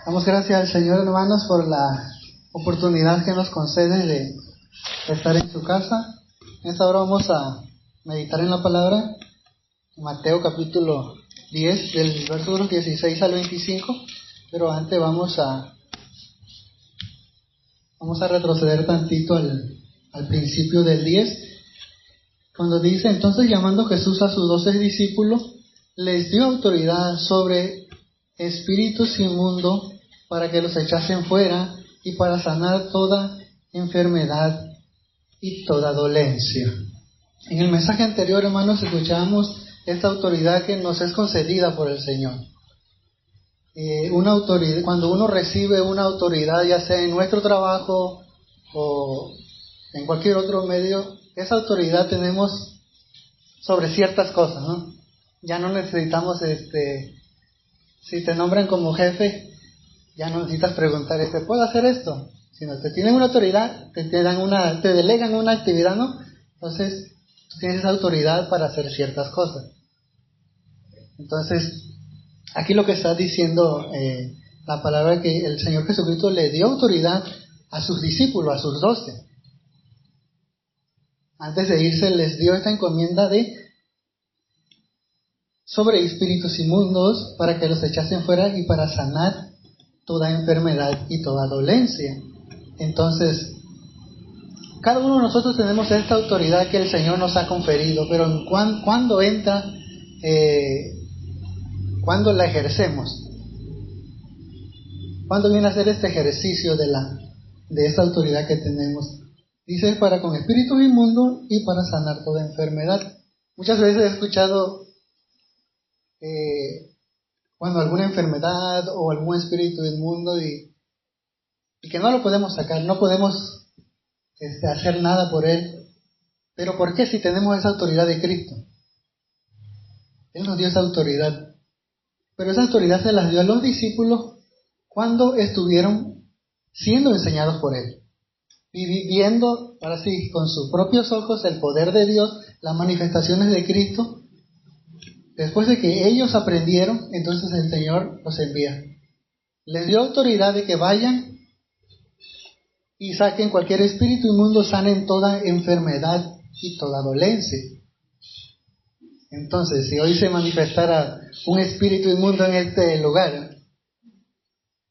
Damos gracias al Señor, hermanos, por la oportunidad que nos concede de estar en su casa. En esta hora vamos a meditar en la palabra, Mateo capítulo 10, del versículo 16 al 25, pero antes vamos a retroceder tantito al principio del 10, cuando dice: entonces, llamando Jesús a sus 12 discípulos, les dio autoridad sobre espíritus inmundos para que los echasen fuera y para sanar toda enfermedad y toda dolencia. En el mensaje anterior, hermanos, escuchamos esta autoridad que nos es concedida por el Señor. Una autoridad, cuando uno recibe una autoridad, ya sea en nuestro trabajo o en cualquier otro medio, esa autoridad tenemos sobre ciertas cosas, ¿no? Ya no necesitamos, si te nombran como jefe, ya no necesitas preguntar, ¿puedo hacer esto? Sino te tienen una autoridad, te delegan una actividad, ¿no? Entonces, tú tienes esa autoridad para hacer ciertas cosas. Entonces, aquí lo que está diciendo la palabra, que el Señor Jesucristo le dio autoridad a sus discípulos, a sus 12. Antes de irse les dio esta encomienda sobre espíritus inmundos para que los echasen fuera y para sanar toda enfermedad y toda dolencia. Entonces, cada uno de nosotros tenemos esta autoridad que el Señor nos ha conferido, pero ¿cuándo entra? ¿Cuándo la ejercemos? ¿Cuándo viene a ser este ejercicio de esta autoridad que tenemos? Dice: para con espíritus inmundos y para sanar toda enfermedad. Muchas veces he escuchado cuando alguna enfermedad o algún espíritu inmundo y que no lo podemos sacar, no podemos hacer nada por él. Pero ¿por qué si tenemos esa autoridad de Cristo? Él nos dio esa autoridad. Pero esa autoridad se las dio a los discípulos cuando estuvieron siendo enseñados por él, viviendo ahora sí con sus propios ojos el poder de Dios, las manifestaciones de Cristo. Después de que ellos aprendieron, entonces el Señor los envía. Les dio autoridad de que vayan y saquen cualquier espíritu inmundo, sanen toda enfermedad y toda dolencia. Entonces, si hoy se manifestara un espíritu inmundo en este lugar,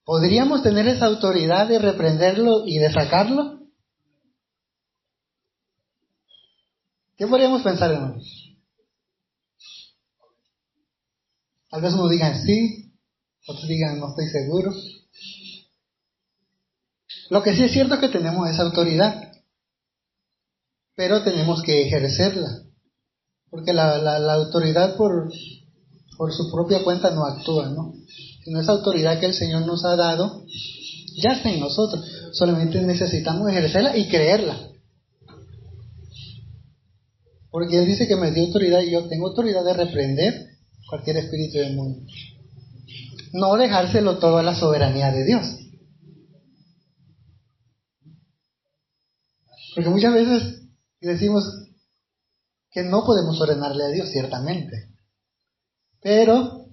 ¿podríamos tener esa autoridad de reprenderlo y de sacarlo? ¿Qué podríamos pensar, hermanos? Tal vez unos digan sí, otros digan no estoy seguro. Lo que sí es cierto es que tenemos esa autoridad, pero tenemos que ejercerla, porque la autoridad por su propia cuenta no actúa, ¿no? Sino esa autoridad que el Señor nos ha dado ya está en nosotros, solamente necesitamos ejercerla y creerla. Porque Él dice que me dio autoridad y yo tengo autoridad de reprender cualquier espíritu del mundo. No dejárselo todo a la soberanía de Dios. Porque muchas veces decimos que no podemos ordenarle a Dios, ciertamente. Pero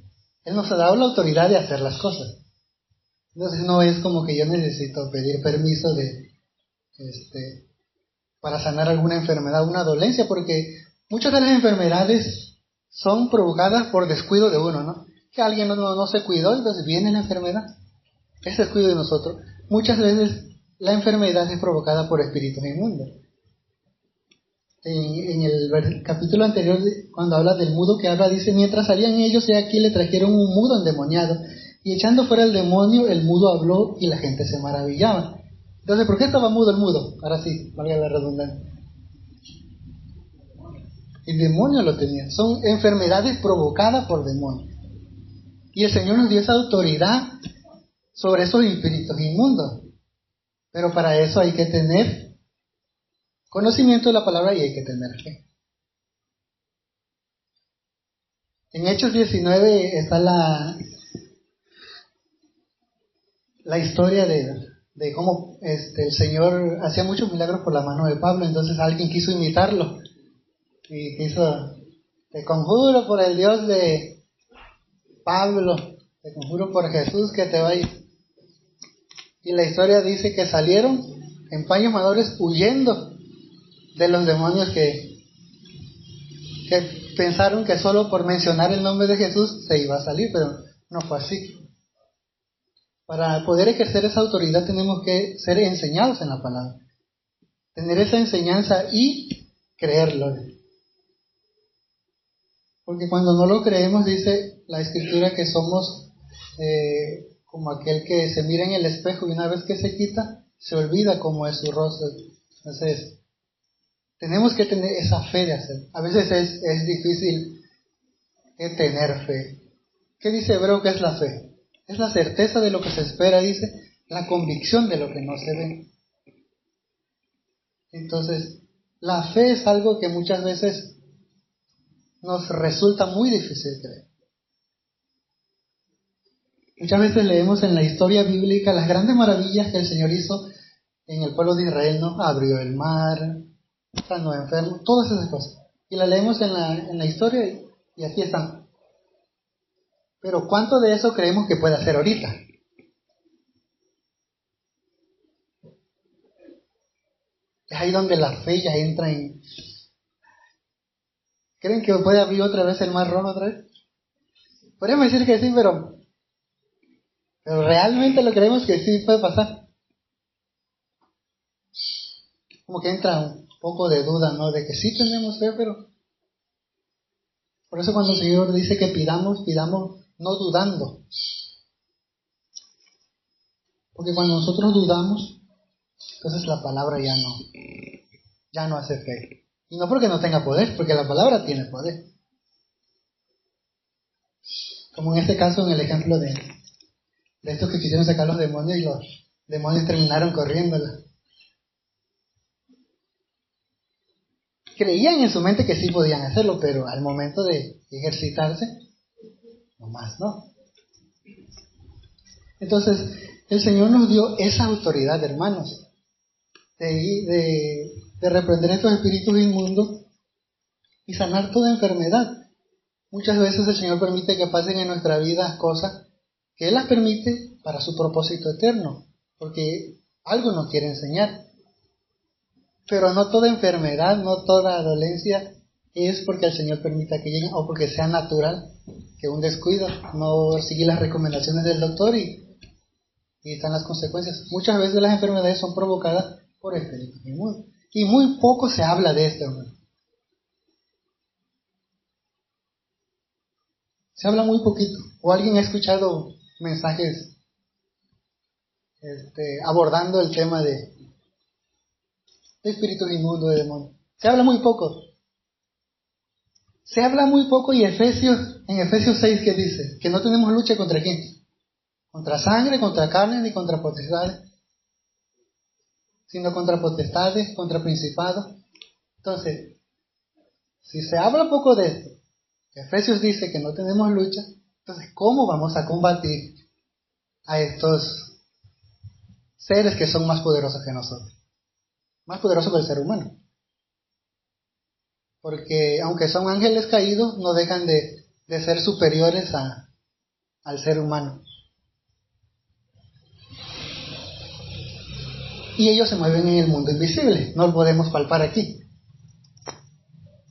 Él nos ha dado la autoridad de hacer las cosas. Entonces no es como que yo necesito pedir permiso para sanar alguna enfermedad, una dolencia, porque muchas de las enfermedades son provocadas por descuido de uno, ¿no? Que alguien no se cuidó, entonces viene la enfermedad. Es descuido de nosotros. Muchas veces la enfermedad es provocada por espíritus inmundos. En el capítulo anterior, cuando habla del mudo que habla, dice: mientras salían ellos, he aquí le trajeron un mudo endemoniado, y echando fuera el demonio, el mudo habló y la gente se maravillaba. Entonces, ¿por qué estaba mudo el mudo? Ahora sí, valga la redundancia. El demonio lo tenía. Son enfermedades provocadas por demonios. Y el Señor nos dio esa autoridad sobre esos espíritus inmundos. Pero para eso hay que tener conocimiento de la palabra y hay que tener fe. En Hechos 19 está la historia de cómo el Señor hacía muchos milagros por la mano de Pablo. Entonces alguien quiso imitarlo y quiso: te conjuro por el Dios de Pablo, te conjuro por Jesús que te vayas. Y la historia dice que salieron en paños mayores huyendo de los demonios que pensaron que solo por mencionar el nombre de Jesús se iba a salir, pero no fue así. Para poder ejercer esa autoridad tenemos que ser enseñados en la palabra, tener esa enseñanza y creerlo. Porque cuando no lo creemos, dice la Escritura que somos como aquel que se mira en el espejo y una vez que se quita, se olvida cómo es su rostro. Entonces, tenemos que tener esa fe de hacer. A veces es difícil tener fe. ¿Qué dice Hebreo que es la fe? Es la certeza de lo que se espera, dice, la convicción de lo que no se ve. Entonces, la fe es algo que muchas veces nos resulta muy difícil creer. Muchas veces leemos en la historia bíblica las grandes maravillas que el Señor hizo en el pueblo de Israel, ¿no? Abrió el mar, sanó enfermos, todas esas cosas. Y las leemos en la historia y aquí están. Pero ¿cuánto de eso creemos que puede hacer ahorita? Es ahí donde la fe ya entra en... ¿Creen que puede abrir otra vez el mar rojo otra vez? Podríamos decir que sí, pero realmente lo creemos que sí puede pasar. Como que entra un poco de duda, ¿no? De que sí tenemos fe, pero... Por eso cuando el Señor dice que pidamos no dudando. Porque cuando nosotros dudamos, entonces la palabra ya no hace fe. Y no porque no tenga poder, porque la palabra tiene poder. Como en este caso, en el ejemplo de estos que quisieron sacar los demonios y los demonios terminaron corriéndola. Creían en su mente que sí podían hacerlo, pero al momento de ejercitarse, no más, ¿no? Entonces, el Señor nos dio esa autoridad, hermanos, de reprender estos espíritus inmundos y sanar toda enfermedad. Muchas veces el Señor permite que pasen en nuestra vida cosas que Él las permite para su propósito eterno, porque algo nos quiere enseñar. Pero no toda enfermedad, no toda dolencia es porque el Señor permita que lleguen o porque sea natural, que un descuido, no seguir las recomendaciones del doctor y están las consecuencias. Muchas veces las enfermedades son provocadas por espíritus inmundos. Y muy poco se habla de esto, hermano. Se habla muy poquito. ¿O alguien ha escuchado mensajes abordando el tema de espíritus inmundos, de demonios? Se habla muy poco. Se habla muy poco y en Efesios 6, ¿qué dice? Que no tenemos lucha contra quién. Contra sangre, contra carne, ni contra potestades. Sino contra potestades, contra principados. Entonces, si se habla poco de esto, Efesios dice que no tenemos lucha, entonces ¿cómo vamos a combatir a estos seres que son más poderosos que nosotros? Más poderosos que el ser humano. Porque aunque son ángeles caídos, no dejan de ser superiores al ser humano. Y ellos se mueven en el mundo invisible, no lo podemos palpar aquí.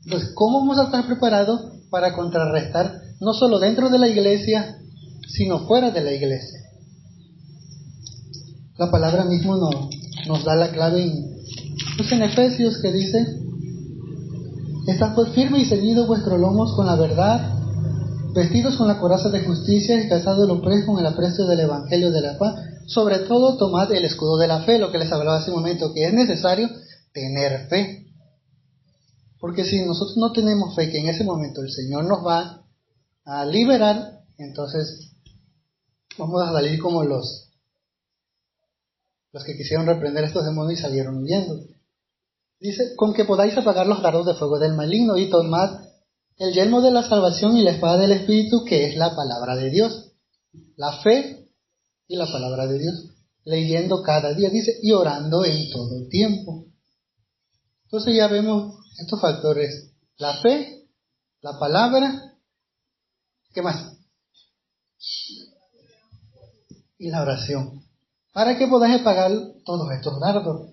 Entonces, ¿cómo vamos a estar preparados para contrarrestar no solo dentro de la iglesia, sino fuera de la iglesia? La palabra mismo nos da la clave en Efesios, que dice: estad pues firme y ceñidos vuestros lomos con la verdad, vestidos con la coraza de justicia y calzados los pies con el aprecio del evangelio de la paz. Sobre todo tomad el escudo de la fe, lo que les hablaba hace un momento, que es necesario tener fe. Porque si nosotros no tenemos fe que en ese momento el Señor nos va a liberar, entonces vamos a salir como los que quisieron reprender a estos demonios y salieron huyendo. Dice: con que podáis apagar los dardos de fuego del maligno, y tomad el yelmo de la salvación y la espada del Espíritu, que es la palabra de Dios. La fe y la palabra de Dios. Leyendo cada día, dice, y orando en todo tiempo. Entonces ya vemos estos factores: la fe, la palabra, ¿qué más? Y la oración. para que podáis pagar todos estos dardos.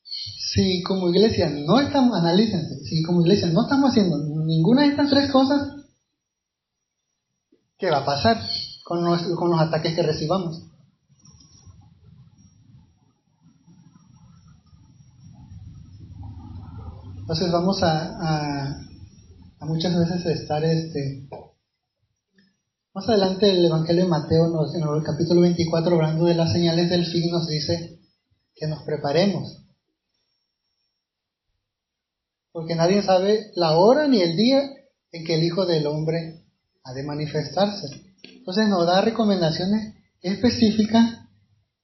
Si como iglesia no estamos, analícense, si como iglesia no estamos haciendo ninguna de estas tres cosas, ¿qué va a pasar con los ataques que recibamos? Entonces vamos a muchas veces estar más adelante el Evangelio de Mateo, en el capítulo 24, hablando de las señales del fin, nos dice que nos preparemos. Porque nadie sabe la hora ni el día en que el Hijo del Hombre ha de manifestarse. Entonces nos da recomendaciones específicas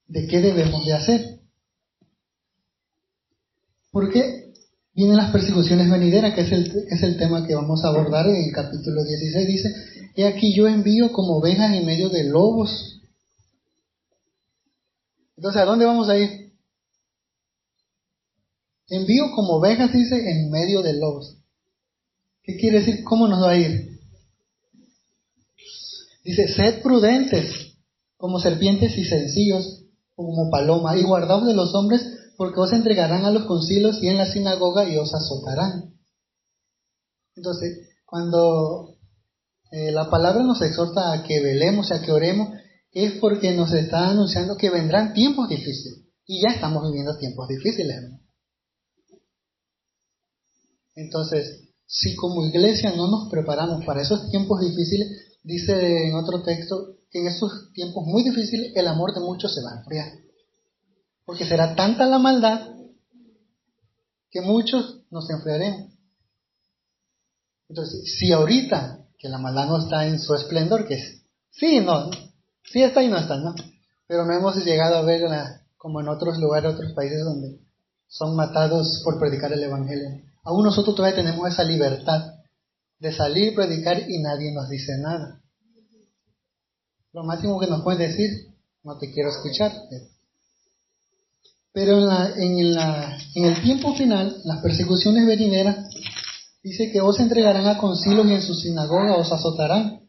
de qué debemos de hacer. Porque vienen las persecuciones venideras, que es el tema que vamos a abordar en el capítulo 16. Dice, he aquí yo envío como ovejas en medio de lobos. Entonces, ¿a dónde vamos a ir? Envío como ovejas, dice, en medio de lobos. ¿Qué quiere decir? ¿Cómo nos va a ir? Dice, sed prudentes como serpientes y sencillos como palomas, y guardaos de los hombres, porque os entregarán a los concilios y en la sinagoga y os azotarán. Entonces, cuando la palabra nos exhorta a que velemos y a que oremos, es porque nos está anunciando que vendrán tiempos difíciles. Y ya estamos viviendo tiempos difíciles, hermano. Entonces, si como iglesia no nos preparamos para esos tiempos difíciles, dice en otro texto que en esos tiempos muy difíciles el amor de muchos se va a enfriar. Porque será tanta la maldad que muchos nos enfriaremos. Entonces, si ahorita que la maldad no está en su esplendor, que es, sí está y no está, ¿no? Pero no hemos llegado a verla como en otros lugares, otros países donde son matados por predicar el Evangelio. Aún nosotros todavía tenemos esa libertad de salir, predicar y nadie nos dice nada. Lo máximo que nos pueden decir, no te quiero escuchar. Pero en el tiempo final, las persecuciones venideras, dice que os entregarán a concilios y en su sinagoga os azotarán.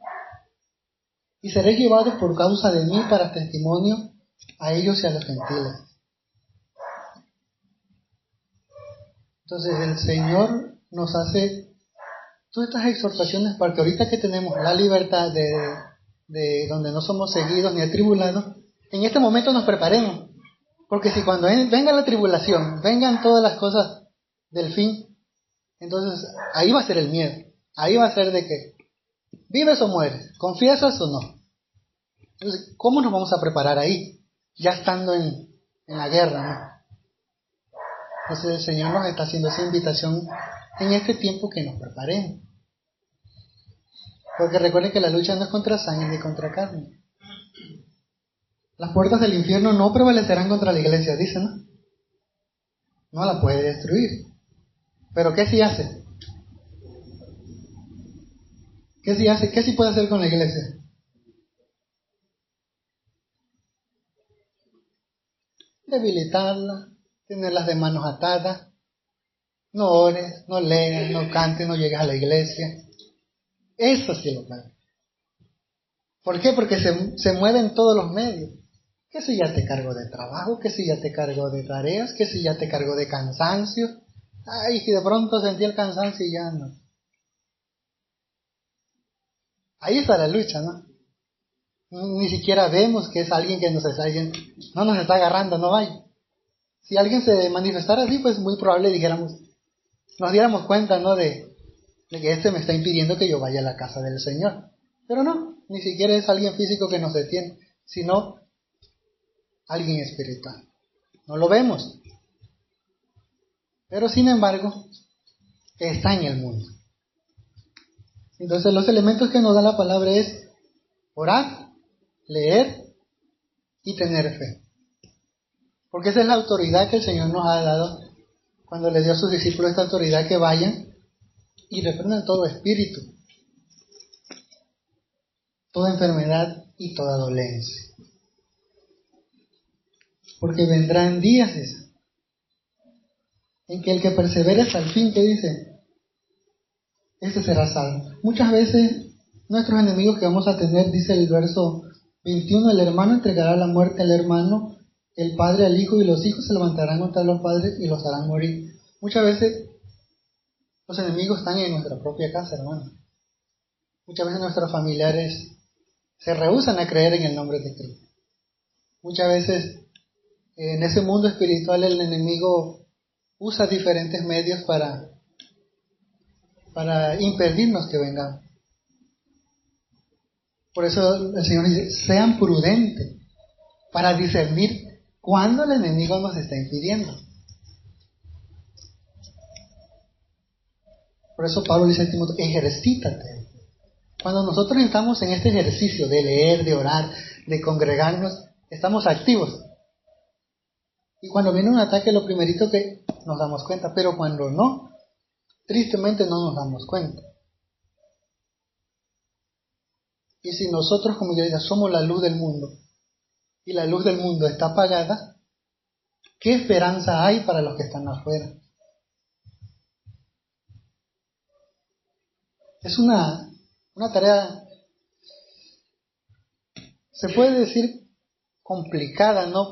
Y seréis llevados por causa de mí para testimonio a ellos y a los gentiles. Entonces el Señor nos hace todas estas exhortaciones para que ahorita que tenemos la libertad de donde no somos seguidos ni atribulados, en este momento nos preparemos. Porque si cuando venga la tribulación, vengan todas las cosas del fin, entonces ahí va a ser el miedo. Ahí va a ser de que vives o mueres, confiesas o no. Entonces, ¿cómo nos vamos a preparar ahí? Ya estando en la guerra, ¿no? Entonces el Señor nos está haciendo esa invitación en este tiempo que nos preparemos. Porque recuerden que la lucha no es contra sangre ni contra carne. Las puertas del infierno no prevalecerán contra la iglesia, dice, ¿no? No la puede destruir. ¿Pero qué sí hace? ¿Qué sí hace? ¿Qué sí puede hacer con la iglesia? Debilitarla, tenerlas de manos atadas, no ores, no leas, no cantes, no llegues a la iglesia. Eso sí lo puede. ¿Por qué? Porque se mueven todos los medios. Que si ya te cargo de trabajo, que si ya te cargo de tareas, que si ya te cargo de cansancio. Ay, si de pronto sentí el cansancio y ya no. Ahí está la lucha, ¿no? Ni siquiera vemos que es alguien que nos está diciendo, no nos está agarrando, no vaya. Si alguien se manifestara así, pues muy probable nos diéramos cuenta, ¿no? De que este me está impidiendo que yo vaya a la casa del Señor. Pero no, ni siquiera es alguien físico que nos detiene, sino alguien espiritual. No lo vemos. Pero sin embargo, está en el mundo. Entonces los elementos que nos da la palabra es orar, leer y tener fe. Porque esa es la autoridad que el Señor nos ha dado cuando le dio a sus discípulos esta autoridad, que vayan y reprendan todo espíritu, toda enfermedad y toda dolencia. Porque vendrán días en que el que persevere hasta el fin, ¿qué dice? Ese será salvo. Muchas veces nuestros enemigos que vamos a tener, dice el verso 21, el hermano entregará la muerte al hermano, el padre al hijo, y los hijos se levantarán contra los padres y los harán morir. Muchas veces los enemigos están en nuestra propia casa, hermano. Muchas veces nuestros familiares se rehúsan a creer en el nombre de Cristo. Muchas veces en ese mundo espiritual el enemigo usa diferentes medios para impedirnos que vengamos. Por eso el Señor dice, sean prudentes para discernir cuándo el enemigo nos está impidiendo. Por eso Pablo dice a Timoteo, ejercítate. Cuando nosotros estamos en este ejercicio de leer, de orar, de congregarnos, estamos activos. Y cuando viene un ataque, lo primerito que nos damos cuenta, pero cuando no, tristemente no nos damos cuenta. Y si nosotros como iglesia somos la luz del mundo, y la luz del mundo está apagada, ¿qué esperanza hay para los que están afuera? Es una tarea, se puede decir, complicada, ¿no?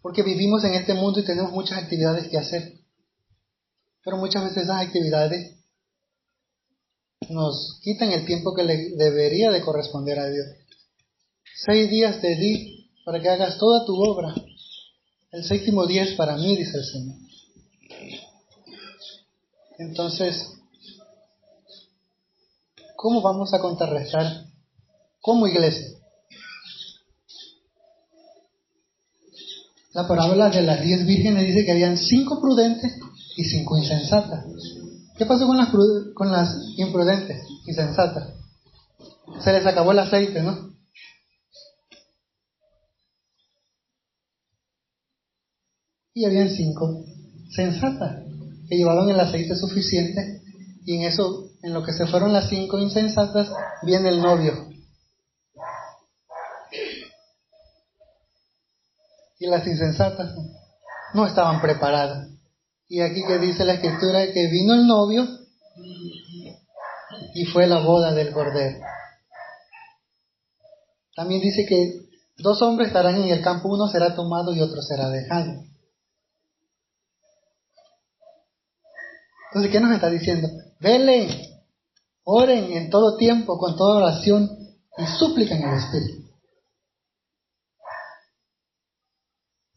Porque vivimos en este mundo y tenemos muchas actividades que hacer. Pero muchas veces esas actividades nos quitan el tiempo que le debería de corresponder a Dios. 6 días te di para que hagas toda tu obra. El 7º día es para mí, dice el Señor. Entonces, ¿cómo vamos a contrarrestar como iglesia? La parábola de las 10 vírgenes dice que habían 5 prudentes y 5 insensatas. ¿Qué pasó con las imprudentes, insensatas? Se les acabó el aceite, ¿no? Y habían 5 sensatas que llevaban el aceite suficiente, y en eso, en lo que se fueron las 5 insensatas, viene el novio. Y las insensatas no estaban preparadas. Y aquí que dice la Escritura que vino el novio y fue la boda del Cordero. También dice que 2 hombres estarán en el campo, uno será tomado y otro será dejado. Entonces, ¿qué nos está diciendo? Velen, oren en todo tiempo, con toda oración y súplica en el Espíritu.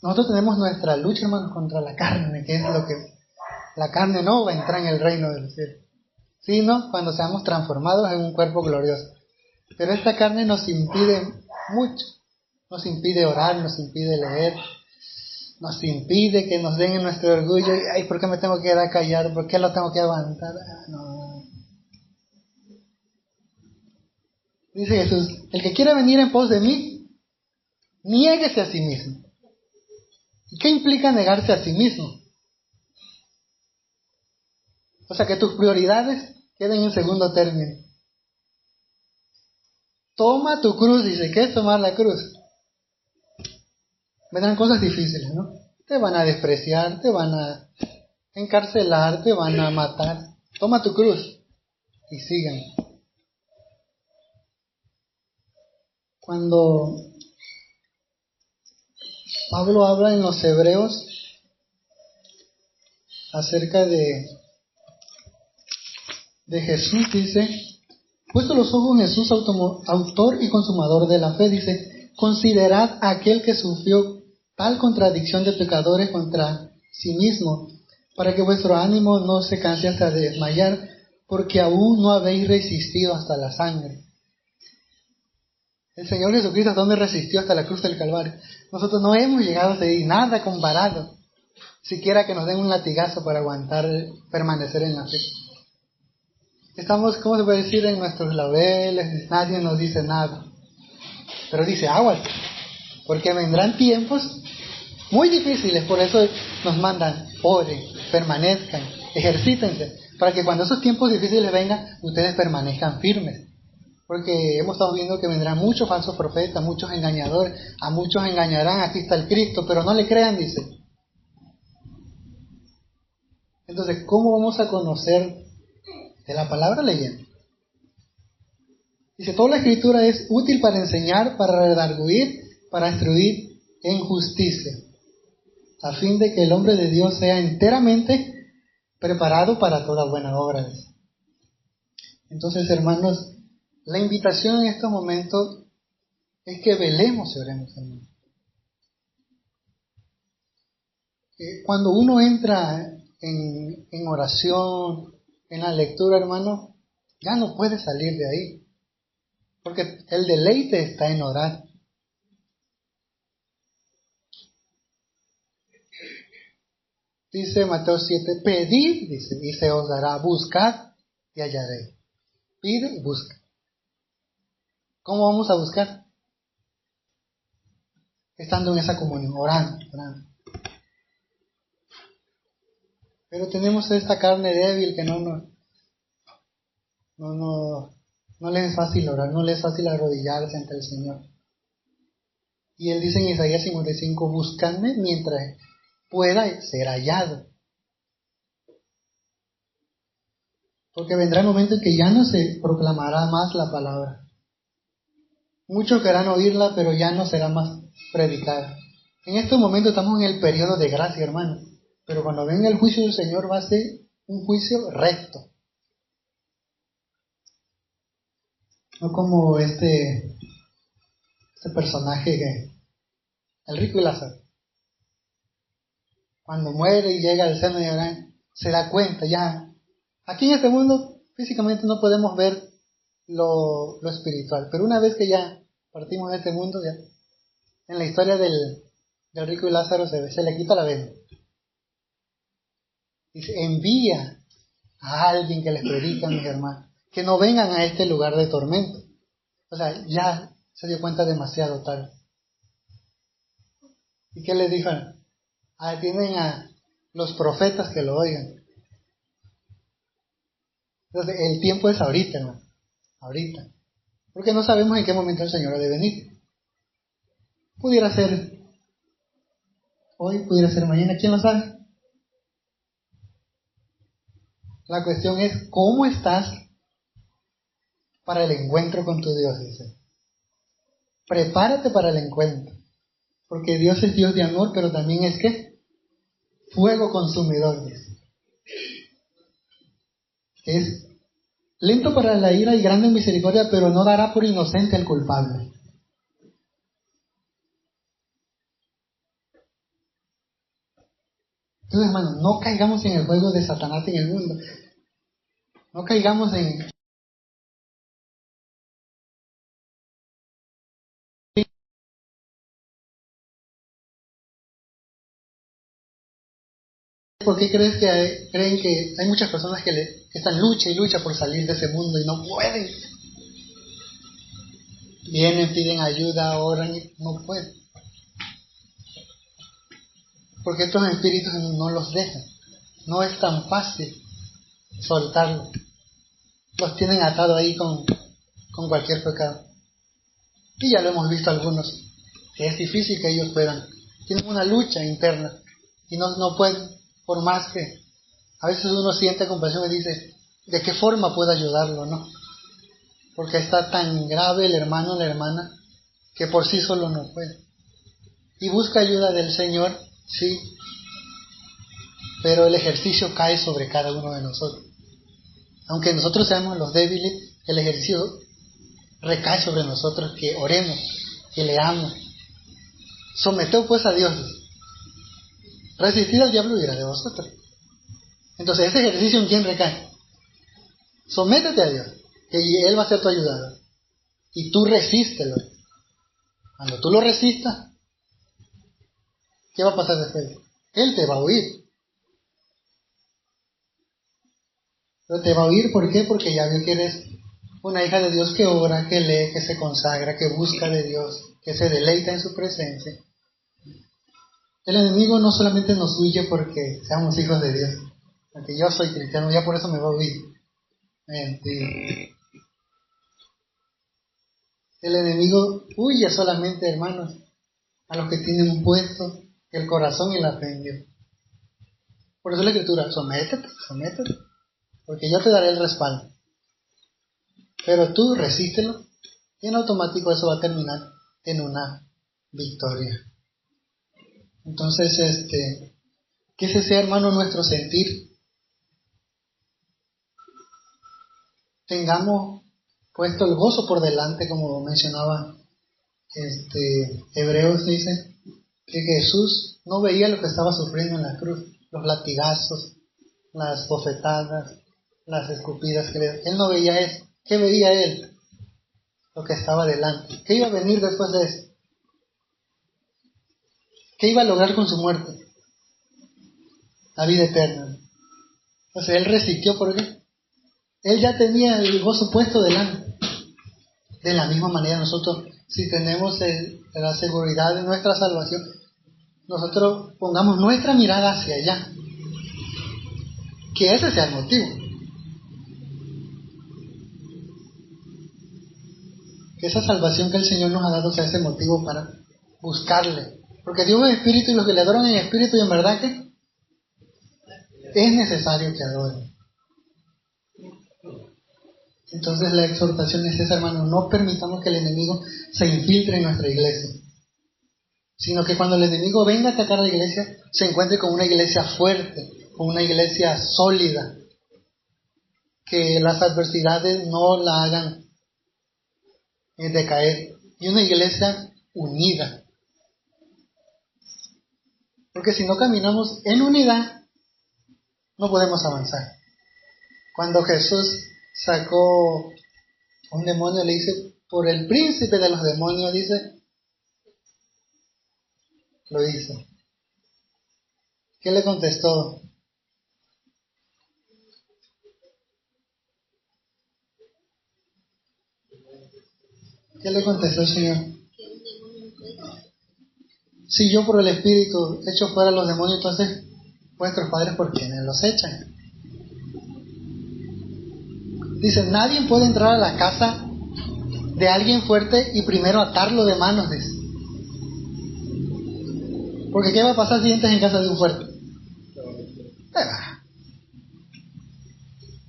Nosotros tenemos nuestra lucha, hermanos, contra la carne, que es lo que la carne no va a entrar en el reino del cielo, sino cuando seamos transformados en un cuerpo glorioso. Pero esta carne nos impide mucho, nos impide orar, nos impide leer, nos impide que nos den en nuestro orgullo. Ay, ¿por qué me tengo que quedar callado? ¿Por qué lo tengo que aguantar? No. Dice Jesús, el que quiera venir en pos de mí, niéguese a sí mismo. ¿Y qué implica negarse a sí mismo? O sea, que tus prioridades queden en segundo término. Toma tu cruz, dice, ¿qué es tomar la cruz? Vendrán cosas difíciles, ¿no? Te van a despreciar, te van a encarcelar, te van a matar. Toma tu cruz y sigan. Cuando Pablo habla en los Hebreos acerca de Jesús, dice, puesto los ojos en Jesús, autor y consumador de la fe, dice, considerad a aquel que sufrió tal contradicción de pecadores contra sí mismo, para que vuestro ánimo no se canse hasta desmayar, porque aún no habéis resistido hasta la sangre. El Señor Jesucristo, ¿hasta dónde resistió? Hasta la cruz del Calvario. Nosotros no hemos llegado a seguir nada comparado, siquiera que nos den un latigazo para aguantar, permanecer en la fe. Estamos, ¿cómo se puede decir? En nuestros laureles, nadie nos dice nada. Pero dice, aguas, porque vendrán tiempos muy difíciles, por eso nos mandan, oren, permanezcan, ejercítense, para que cuando esos tiempos difíciles vengan, ustedes permanezcan firmes. Porque hemos estado viendo que vendrán muchos falsos profetas, muchos engañadores, a muchos engañarán, aquí está el Cristo, pero no le crean, dice. Entonces, ¿cómo vamos a conocer de la palabra leyendo? Dice, toda la Escritura es útil para enseñar, para redarguir, para instruir en justicia, a fin de que el hombre de Dios sea enteramente preparado para toda buena obra. Entonces, hermanos, la invitación en estos momentos es que velemos y oremos, hermanos. Cuando uno entra en oración, en la lectura, hermano, ya no puede salir de ahí. Porque el deleite está en orar. Dice Mateo 7, pedid, dice, y se os dará, buscad y hallaréis. Pide y busca. ¿Cómo vamos a buscar? Estando en esa comunión, orando. Pero tenemos esta carne débil que no le es fácil orar, no le es fácil arrodillarse ante el Señor. Y Él dice en Isaías 55, buscadme mientras pueda ser hallado. Porque vendrá el momento en que ya no se proclamará más la palabra. Muchos querrán oírla, pero ya no será más predicada. En estos momentos estamos en el periodo de gracia, hermano. Pero cuando venga el juicio del Señor va a ser un juicio recto. No como este personaje, el rico y Lázaro. Cuando muere y llega al seno de Abraham, se da cuenta ya. Aquí en este mundo físicamente no podemos ver lo espiritual, pero una vez que ya partimos de este mundo, ya en la historia del rico y Lázaro se le quita la venda. Dice, envía a alguien que les predique a mis hermanos, que no vengan a este lugar de tormento. O sea, ya se dio cuenta demasiado tarde. ¿Y qué les dijo? Tienen a los profetas que lo oigan. Entonces, el tiempo es ahorita, hermano. Ahorita. Porque no sabemos en qué momento el Señor ha de venir. Pudiera ser hoy, pudiera ser mañana, ¿quién lo sabe? La cuestión es, ¿cómo estás para el encuentro con tu Dios? Dice. Prepárate para el encuentro. Porque Dios es Dios de amor, pero también es ¿qué? Fuego consumidor, dice. Es lento para la ira y grande en misericordia, pero no dará por inocente al culpable. Entonces, hermano, no caigamos en el juego de Satanás en el mundo. No caigamos en... ¿Por qué creen que hay muchas personas que están lucha y lucha por salir de ese mundo y no pueden? Vienen, piden ayuda, oran y no pueden. Porque estos espíritus no los dejan. No es tan fácil soltarlos. Los tienen atados ahí con cualquier pecado. Y ya lo hemos visto algunos, que es difícil que ellos puedan. Tienen una lucha interna y no pueden, por más que a veces uno siente compasión y dice, ¿de qué forma puedo ayudarlo? ¿No? Porque está tan grave el hermano o la hermana que por sí solo no puede. Y busca ayuda del Señor, sí, pero el ejercicio cae sobre cada uno de nosotros. Aunque nosotros seamos los débiles, el ejercicio recae sobre nosotros, que oremos, que leamos. Someteos pues a Dios. Resistid al diablo y irá de vosotros. Entonces, ese ejercicio ¿en quién recae? Sométete a Dios, que Él va a ser tu ayudador. Y tú resístelo. Cuando tú lo resistas, ¿qué va a pasar después? Él te va a oír. Pero te va a oír, ¿por qué? Porque ya vio que eres una hija de Dios que ora, que lee, que se consagra, que busca de Dios, que se deleita en su presencia. El enemigo no solamente nos huye porque seamos hijos de Dios, porque yo soy cristiano, ya por eso me va a huir. Mentira. El enemigo huye solamente, hermanos, a los que tienen puesto el corazón y la fe en Dios. Por eso la Escritura, sométete, porque yo te daré el respaldo. Pero tú resístelo Y en automático eso va a terminar en una victoria. Entonces, que ese sea, hermano, nuestro sentir. Tengamos puesto el gozo por delante, como mencionaba Hebreos, dice que Jesús no veía lo que estaba sufriendo en la cruz, los latigazos, las bofetadas, las escupidas que le... Él no veía eso. ¿Qué veía él? Lo que estaba delante. ¿Qué iba a venir después de eso? ¿Qué iba a lograr con su muerte? La vida eterna. Entonces él resistió, ¿por qué? Él ya tenía el gozo puesto delante. De la misma manera nosotros, si tenemos la seguridad de nuestra salvación, nosotros pongamos nuestra mirada hacia allá. Que ese sea el motivo. Que esa salvación que el Señor nos ha dado sea ese motivo para buscarle. Porque Dios es espíritu y los que le adoran en espíritu y en verdad que es necesario que adoren. Entonces la exhortación es esa, hermano, no permitamos que el enemigo se infiltre en nuestra iglesia, sino que cuando el enemigo venga a atacar a la iglesia, se encuentre con una iglesia fuerte, con una iglesia sólida, que las adversidades no la hagan decaer, y una iglesia unida. Porque si no caminamos en unidad, no podemos avanzar. Cuando Jesús sacó un demonio, le dice, por el príncipe de los demonios, dice, lo hizo. ¿Qué le contestó? ¿Qué le contestó el Señor? Si yo por el Espíritu echo fuera los demonios, entonces vuestros padres, ¿por quiénes los echan? Dice, nadie puede entrar a la casa de alguien fuerte y primero atarlo de manos, dice. Porque ¿qué va a pasar si entras en casa de un fuerte?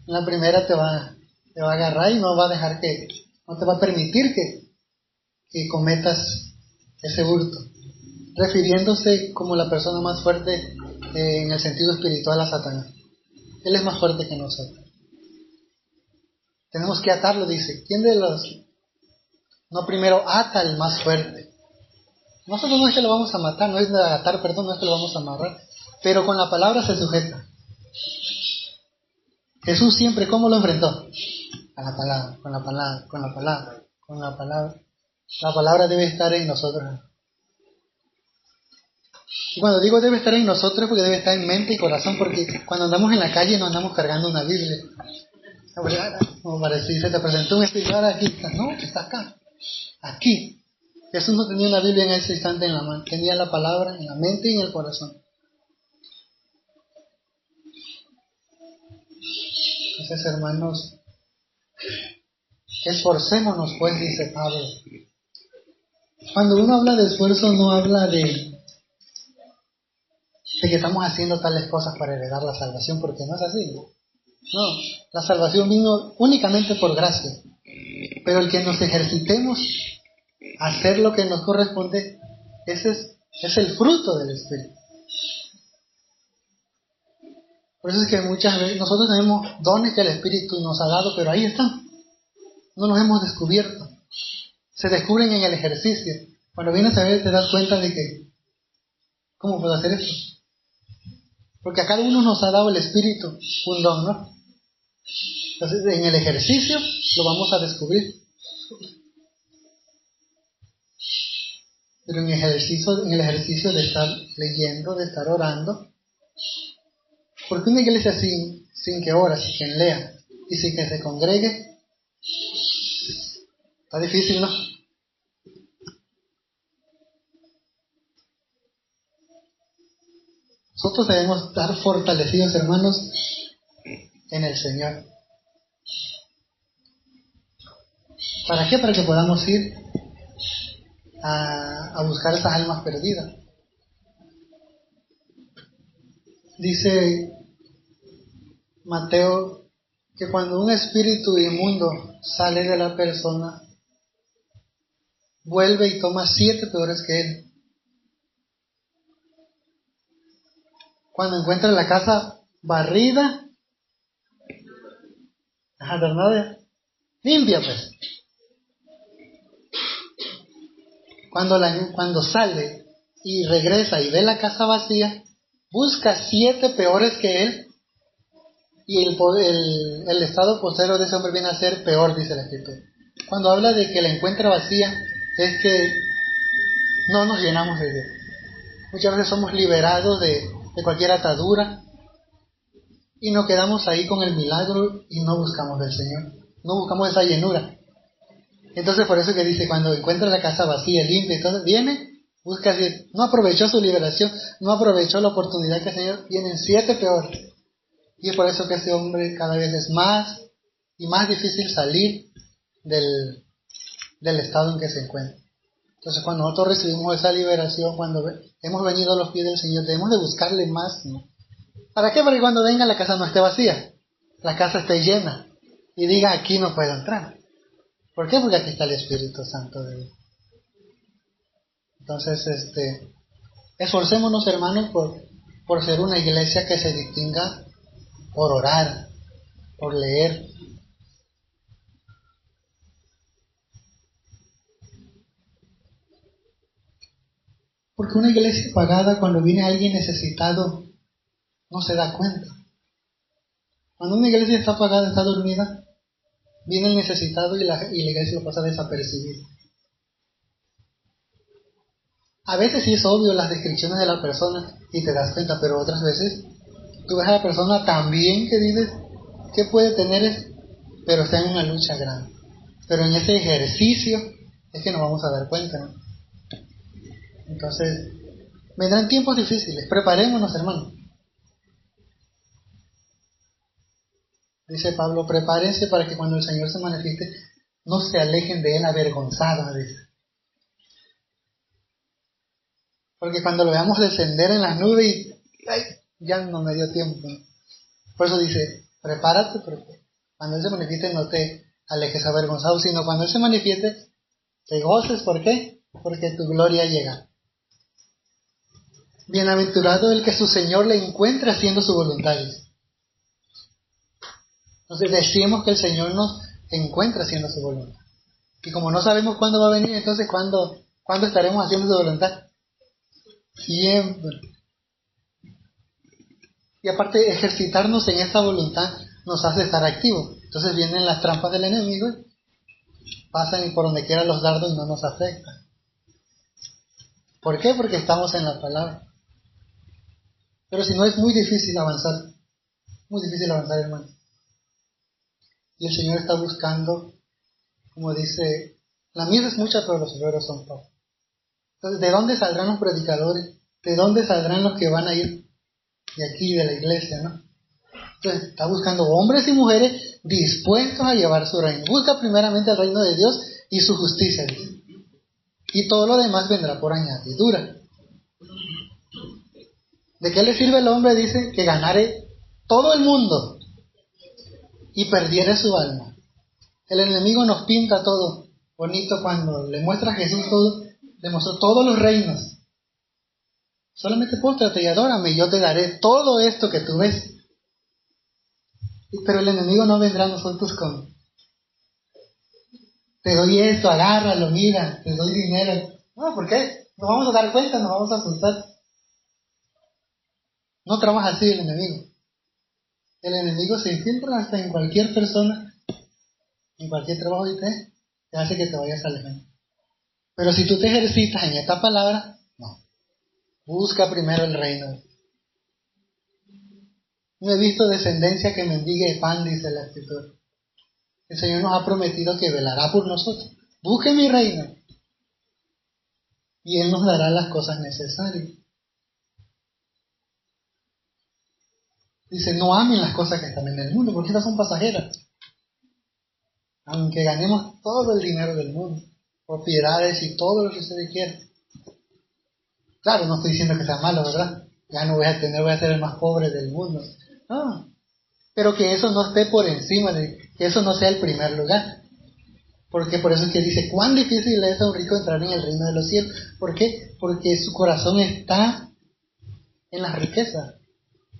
La primera te va a agarrar y no va a dejar no te va a permitir que cometas ese hurto. Refiriéndose como la persona más fuerte en el sentido espiritual a Satanás. Él es más fuerte que nosotros. Tenemos que atarlo, dice. ¿Quién de los...? No, primero ata al más fuerte. Nosotros no es que lo vamos a matar, no es de atar, perdón, no es que lo vamos a amarrar. Pero con la palabra se sujeta. Jesús siempre, ¿cómo lo enfrentó? A la palabra, con la palabra, con la palabra, con la palabra. La palabra debe estar en nosotros. Y cuando digo debe estar en nosotros, porque debe estar en mente y corazón, porque cuando andamos en la calle no andamos cargando una Biblia. Como para si se te presentó un espíritu, ahora aquí está. No, está acá. Aquí. Jesús no tenía una Biblia en ese instante en la mano, tenía la palabra en la mente y en el corazón. Entonces, hermanos, esforcémonos, pues, dice Pablo. Cuando uno habla de esfuerzo, no habla de que estamos haciendo tales cosas para heredar la salvación, porque no es así. No, la salvación vino únicamente por gracia. Pero el que nos ejercitemos a hacer lo que nos corresponde, ese es el fruto del Espíritu. Por eso es que muchas veces nosotros tenemos dones que el Espíritu nos ha dado, pero ahí están. No los hemos descubierto. Se descubren en el ejercicio. Cuando vienes a ver te das cuenta de que, ¿cómo puedo hacer esto? Porque a cada uno nos ha dado el Espíritu un don, ¿no? Entonces en el ejercicio lo vamos a descubrir. Pero en el ejercicio de estar leyendo, de estar orando, porque una iglesia sin que ore, sin que lea y sin que se congregue, está difícil, ¿no? Nosotros debemos estar fortalecidos, hermanos, en el Señor. ¿Para qué? Para que podamos ir a buscar esas almas perdidas. Dice Mateo que cuando un espíritu inmundo sale de la persona, vuelve y toma 7 peores que él. Cuando encuentra la casa barrida, limpia pues. Cuando sale y regresa y ve la casa vacía, busca 7 peores que él, y el estado postero de ese hombre viene a ser peor, dice la Escritura. Cuando habla de que la encuentra vacía, es que no nos llenamos de Dios. Muchas veces somos liberados de cualquier atadura y nos quedamos ahí con el milagro y no buscamos del Señor, no buscamos esa llenura. Entonces por eso que dice, cuando encuentra la casa vacía, limpia y todo, viene, busca, no aprovechó su liberación, no aprovechó la oportunidad que el Señor, vienen 7 peores. Y es por eso que ese hombre cada vez es más y más difícil salir del estado en que se encuentra. Entonces cuando nosotros recibimos esa liberación, cuando hemos venido a los pies del Señor, debemos de buscarle más, ¿no? ¿Para qué? Para que cuando venga la casa no esté vacía, la casa esté llena y diga, aquí no puedo entrar. ¿Por qué? Porque aquí está el Espíritu Santo de Dios. Entonces, esforcémonos, hermanos, por ser una iglesia que se distinga por orar, por leer. Porque una iglesia pagada, cuando viene alguien necesitado, no se da cuenta. Cuando una iglesia está apagada, está dormida, viene el necesitado y la iglesia lo pasa desapercibido. A veces sí es obvio las descripciones de la persona y te das cuenta, pero otras veces tú ves a la persona tan bien que dices, ¿qué puede tener? Pero está en una lucha grande. Pero en ese ejercicio es que nos vamos a dar cuenta, ¿no? Entonces, vendrán tiempos difíciles, preparémonos, hermanos. Dice Pablo, prepárense para que cuando el Señor se manifieste, no se alejen de Él avergonzados, dice. Porque cuando lo veamos descender en las nubes y ya no me dio tiempo, ¿no? Por eso dice, prepárate, porque cuando Él se manifieste no te alejes avergonzado, sino cuando Él se manifieste, te goces. ¿Por qué? Porque tu gloria llega. Bienaventurado el que su Señor le encuentre haciendo su voluntad. Entonces decimos que el Señor nos encuentra haciendo su voluntad. Y como no sabemos cuándo va a venir, entonces ¿cuándo estaremos haciendo su voluntad? Siempre. Y aparte, ejercitarnos en esta voluntad nos hace estar activos. Entonces vienen las trampas del enemigo, pasan y por donde quiera los dardos no nos afectan. ¿Por qué? Porque estamos en la palabra. Pero si no, es muy difícil avanzar. Muy difícil avanzar, hermano. Y el Señor está buscando, como dice, la mies es mucha, pero los obreros son pocos. Entonces, ¿de dónde saldrán los predicadores? ¿De dónde saldrán los que van a ir de aquí, de la iglesia, no? Entonces, está buscando hombres y mujeres dispuestos a llevar su reino. Busca primeramente el reino de Dios y su justicia, dice. Y todo lo demás vendrá por añadidura. ¿De qué le sirve al hombre? Dice que ganare todo el mundo y perdiere su alma. El enemigo nos pinta todo bonito cuando le muestra a Jesús todo, le mostró todos los reinos. Solamente póstrate y adórame y yo te daré todo esto que tú ves. Pero el enemigo no vendrá a nosotros con, te doy esto, agárralo, mira, te doy dinero. No, ¿por qué? Nos vamos a dar cuenta, nos vamos a asustar. No trabaja así el enemigo. El enemigo se infiltra hasta en cualquier persona, en cualquier trabajo y te hace que te vayas alejando. Pero si tú te ejercitas en esta palabra, no. Busca primero el reino. No he visto descendencia que mendigue pan, dice la Escritura. El Señor nos ha prometido que velará por nosotros. Busque mi reino. Y Él nos dará las cosas necesarias. Dice, no amen las cosas que están en el mundo, porque estas son pasajeras. Aunque ganemos todo el dinero del mundo, propiedades y todo lo que ustedes quieran. Claro, no estoy diciendo que sea malo, ¿verdad? Ya no voy a ser el más pobre del mundo. No, pero que eso no esté por encima, que eso no sea el primer lugar. Porque por eso es que dice, cuán difícil es a un rico entrar en el reino de los cielos. ¿Por qué? Porque su corazón está en las riquezas.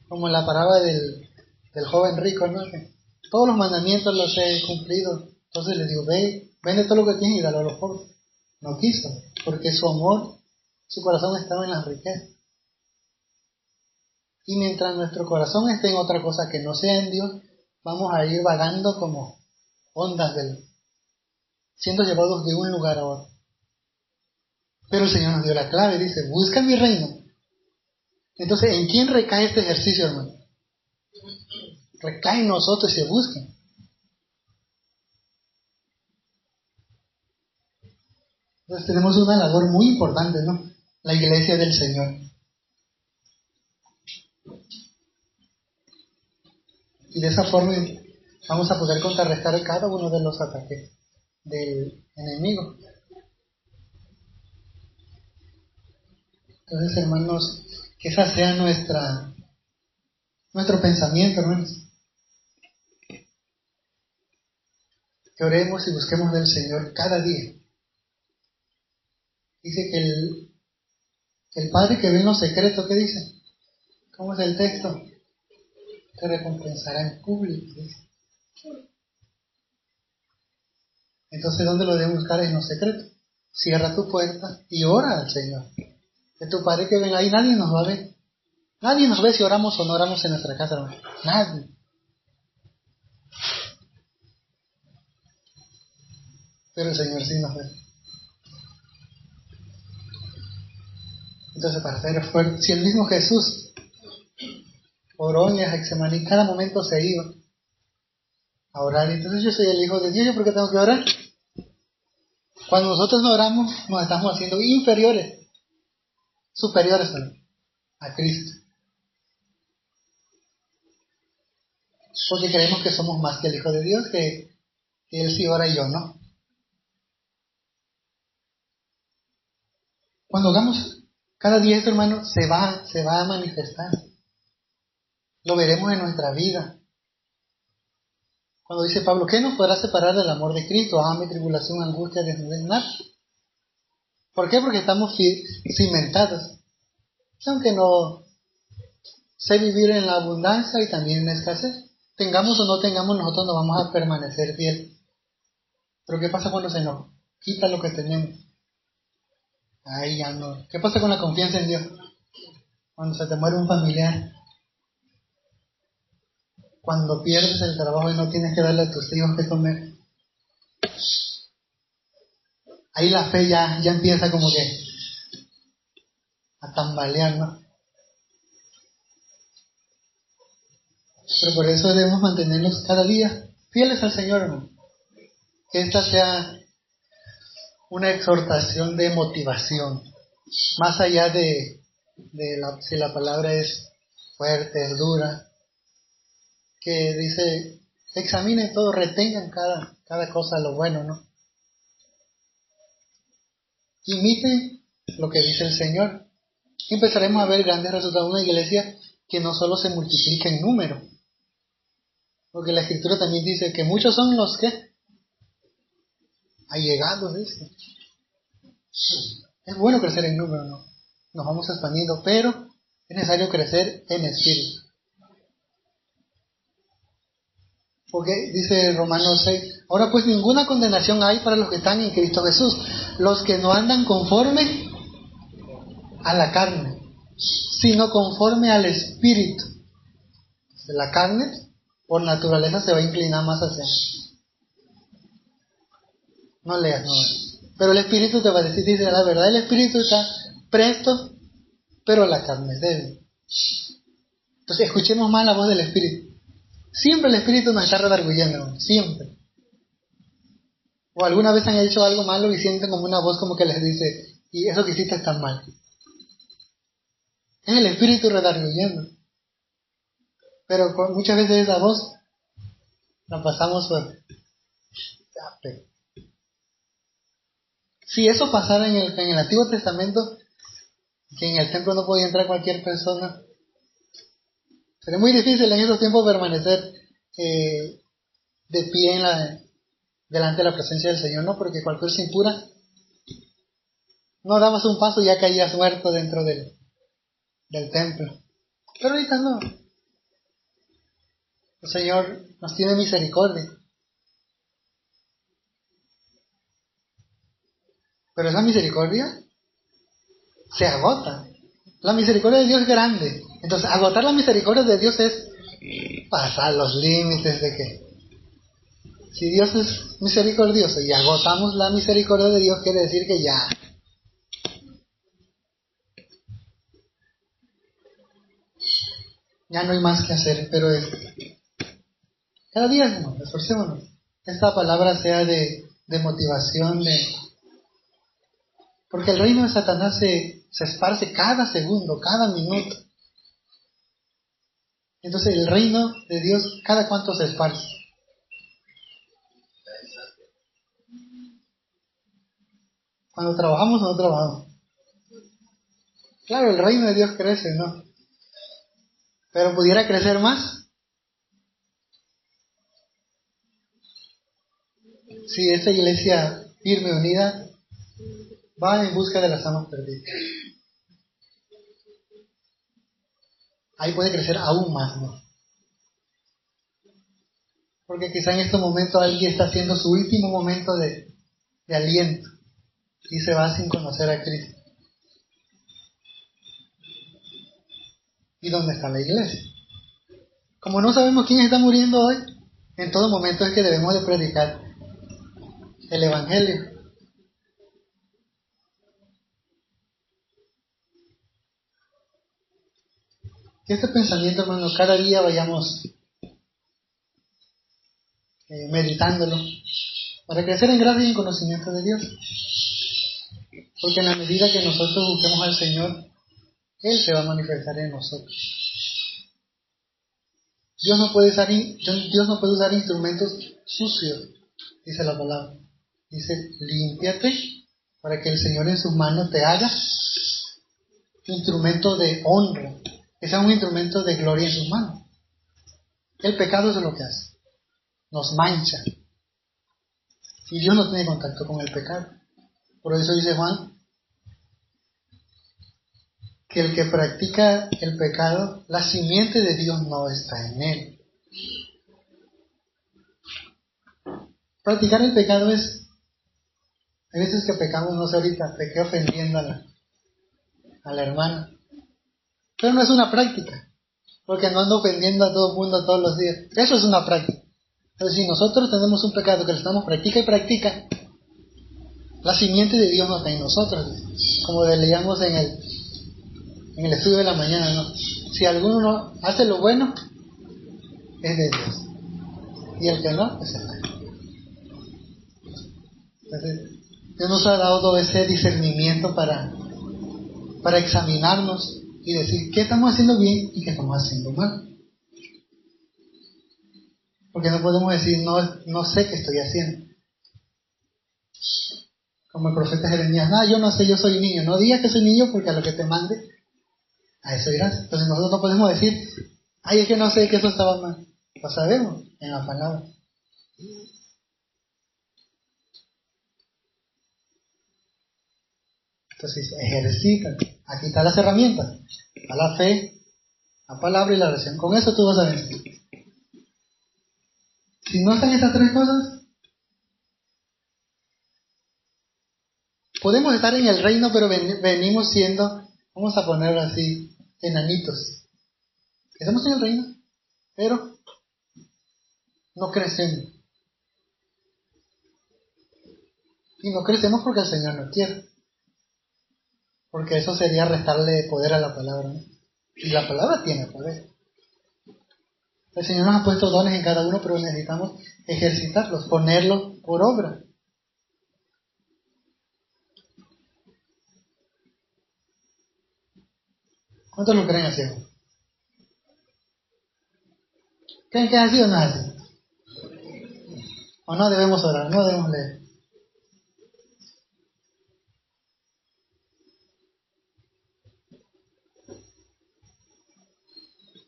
Como en la parábola del joven rico, ¿no? Que todos los mandamientos los he cumplido. Entonces le digo, ve, vende todo lo que tienes y dalo a los pobres. No quiso, porque su amor, su corazón estaba en las riquezas. Y mientras nuestro corazón esté en otra cosa que no sea en Dios, vamos a ir vagando como ondas siendo llevados de un lugar a otro. Pero el Señor nos dio la clave, dice, busca mi reino. Entonces, ¿en quién recae este ejercicio, hermano? Recae en nosotros y se busca. Entonces tenemos una labor muy importante, ¿no? La iglesia del Señor. Y de esa forma vamos a poder contrarrestar cada uno de los ataques del enemigo. Entonces, hermanos, que esa sea nuestro pensamiento, hermanos. Que oremos y busquemos del Señor cada día. Dice que el Padre que ve en lo secreto, ¿qué dice? ¿Cómo es el texto? Te recompensará en público, dice. Entonces, ¿dónde lo debes buscar? En lo secreto. Cierra tu puerta y ora al Señor. Que tu Padre que ven ahí, nadie nos va a ver. Nadie nos ve si oramos o no oramos en nuestra casa, hermano. Nadie. Pero el Señor sí nos ve. Entonces, para ser fuerte, si el mismo Jesús oró en Getsemaní, cada momento se iba a orar. Entonces, yo soy el Hijo de Dios, ¿yo por qué tengo que orar? Cuando nosotros no oramos, nos estamos haciendo inferiores, superiores a Cristo. Porque creemos que somos más que el Hijo de Dios, que Él sí ora y yo no. Cuando hagamos cada día esto, hermano, se va a manifestar. Lo veremos en nuestra vida. Cuando dice Pablo, ¿qué nos podrá separar del amor de Cristo? Hambre, tribulación, angustia, desnudez, nada. ¿Por qué? Porque estamos cimentados. Aunque no sé vivir en la abundancia y también en la escasez. Tengamos o no tengamos, nosotros no vamos a permanecer fiel. Pero ¿qué pasa cuando se nos quita lo que tenemos? Ahí ya no. ¿Qué pasa con la confianza en Dios? Cuando se te muere un familiar. Cuando pierdes el trabajo y no tienes que darle a tus hijos que comer. Ahí la fe ya empieza como que a tambalear, ¿no? Pero por eso debemos mantenernos cada día fieles al Señor, hermano. Que esta sea una exhortación de motivación. Más allá de si la palabra es fuerte, es dura. Que dice, examinen todo, retengan cada cosa lo bueno, ¿no? Imiten lo que dice el Señor. Y empezaremos a ver grandes resultados de una iglesia que no solo se multiplica en número. Porque la Escritura también dice que muchos son los que allegados, dice. Es bueno crecer en número, ¿no? Nos vamos expandiendo, pero es necesario crecer en espíritu. Porque dice Romanos 6, ahora pues ninguna condenación hay para los que están en Cristo Jesús, los que no andan conforme a la carne, sino conforme al espíritu. La carne, por naturaleza, se va a inclinar más hacia. No leas, no. Pero el espíritu te va a decir, dice la verdad, el espíritu está presto, pero la carne es débil. Entonces escuchemos más la voz del espíritu. Siempre el espíritu nos está redarguyendo, siempre. O alguna vez han hecho algo malo y sienten como una voz como que les dice, y eso que hiciste está mal. Es el espíritu redarguyendo. Pero muchas veces esa voz la pasamos por escape. Si eso pasara en el Antiguo Testamento, que en el templo no podía entrar cualquier persona, sería muy difícil en esos tiempos permanecer de pie delante de la presencia del Señor, no, porque cualquier cosa impura, no dabas un paso y ya caías muerto dentro del templo. Pero ahorita no. El Señor nos tiene misericordia. Pero esa misericordia se agota. La misericordia de Dios es grande. Entonces, agotar la misericordia de Dios es pasar los límites de que si Dios es misericordioso y agotamos la misericordia de Dios, quiere decir que ya no hay más que hacer. Pero cada día, hermano, esforcémonos. Esta palabra sea de motivación, porque el reino de Satanás se esparce cada segundo, cada minuto. Entonces el reino de Dios, ¿cada cuánto se esparce? Cuando trabajamos o no trabajamos. Claro, el reino de Dios crece, ¿no? Pero pudiera crecer más si esta iglesia firme, unida, va en busca de las almas perdidas. Ahí puede crecer aún más, ¿no? Porque quizá en este momento alguien está haciendo su último momento de aliento y se va sin conocer a Cristo. ¿Y dónde está la iglesia? Como no sabemos quién está muriendo hoy, en todo momento es que debemos de predicar el Evangelio. Que este pensamiento, hermano, cada día vayamos meditándolo para crecer en gracia y en conocimiento de Dios. Porque en la medida que nosotros busquemos al Señor, Él se va a manifestar en nosotros. Dios no puede usar instrumentos sucios, dice la palabra. Dice, límpiate para que el Señor en sus manos te haga instrumento de honra, que sea un instrumento de gloria en sus manos. El pecado es lo que hace, nos mancha. Y Dios no tiene contacto con el pecado. Por eso dice Juan, que el que practica el pecado, la simiente de Dios no está en él. Practicar el pecado es, hay veces que pecamos, no sé ahorita, pequé ofendiendo a la hermana. Pero no es una práctica, porque no ando ofendiendo a todo el mundo todos los días. Eso es una práctica. Pero si nosotros tenemos un pecado que lo estamos practica y practica, la simiente de Dios no está en nosotros. Como leíamos en el estudio de la mañana, ¿no? Si alguno hace lo bueno, es de Dios. Y el que no, es el mal. Entonces, Dios nos ha dado todo ese discernimiento para examinarnos y decir qué estamos haciendo bien y qué estamos haciendo mal. Porque no podemos decir, no sé qué estoy haciendo. Como el profeta Jeremías, yo no sé, yo soy niño. No digas que soy niño porque a lo que te mande, a eso irás. Entonces nosotros no podemos decir, es que no sé que eso estaba mal. Lo sabemos en la palabra. Entonces, ejercítate. Aquí están las herramientas. A la fe, la palabra y la oración. Con eso tú vas a vencer. Si no están estas tres cosas, podemos estar en el reino, pero venimos siendo, vamos a ponerlo así, enanitos. Estamos en el reino, pero no crecemos. Y no crecemos porque el Señor no quiere. Porque eso sería restarle poder a la palabra, ¿no? Y la palabra tiene poder. El Señor nos ha puesto dones en cada uno, pero necesitamos ejercitarlos, ponerlos por obra. ¿Cuántos lo creen así? ¿Creen que es así o no es así? ¿O no debemos orar? No debemos leer.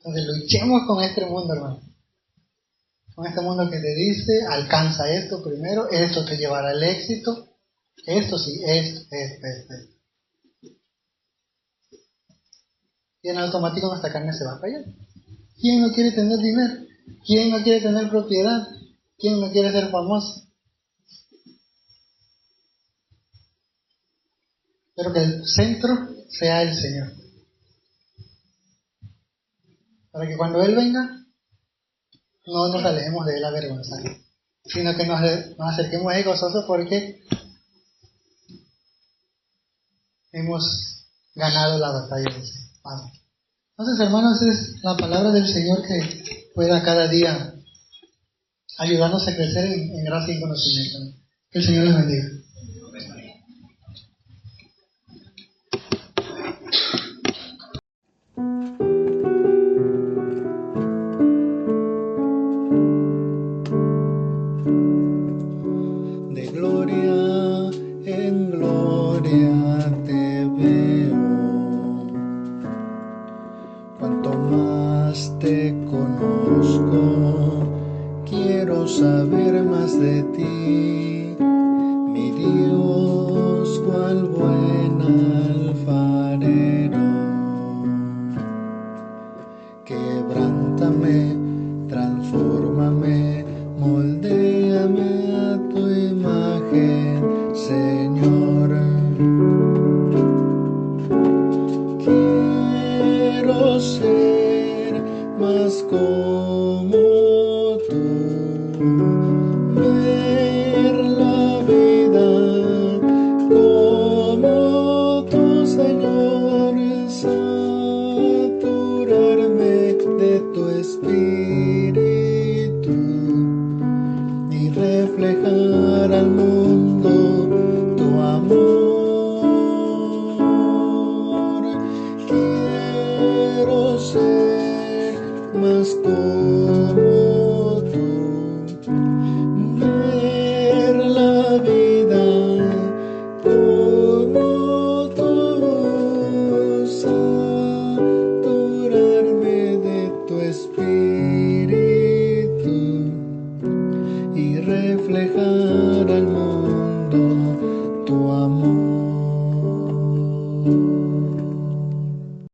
Entonces luchemos con este mundo, hermano. con este mundo que te dice, alcanza esto primero, esto te llevará al éxito, esto sí, esto. Y en automático nuestra carne se va a callar. ¿Quién no quiere tener dinero? ¿Quién no quiere tener propiedad? ¿Quién no quiere ser famoso? Pero que el centro sea el Señor. Para que cuando Él venga, no nos alejemos de Él avergonzados, sino que nos acerquemos a Él gozosos porque hemos ganado la batalla del Señor. Vamos. Entonces, hermanos, es la palabra del Señor que pueda cada día ayudarnos a crecer en gracia y conocimiento. Que el Señor les bendiga. De gloria en gloria te veo, cuanto más te conozco, quiero saber más de ti, mi Dios, cual buen alfarero. Quebrántame, transfórmame, moldéame a tu imagen, Señor. Quiero ser más como tú, ver la vida como tu Señor, saturarme de tu espíritu y reflejar al mundo tu amor. Quiero ser más como tú, ver la vida como tú, saturarme de tu espíritu y reflejar al mundo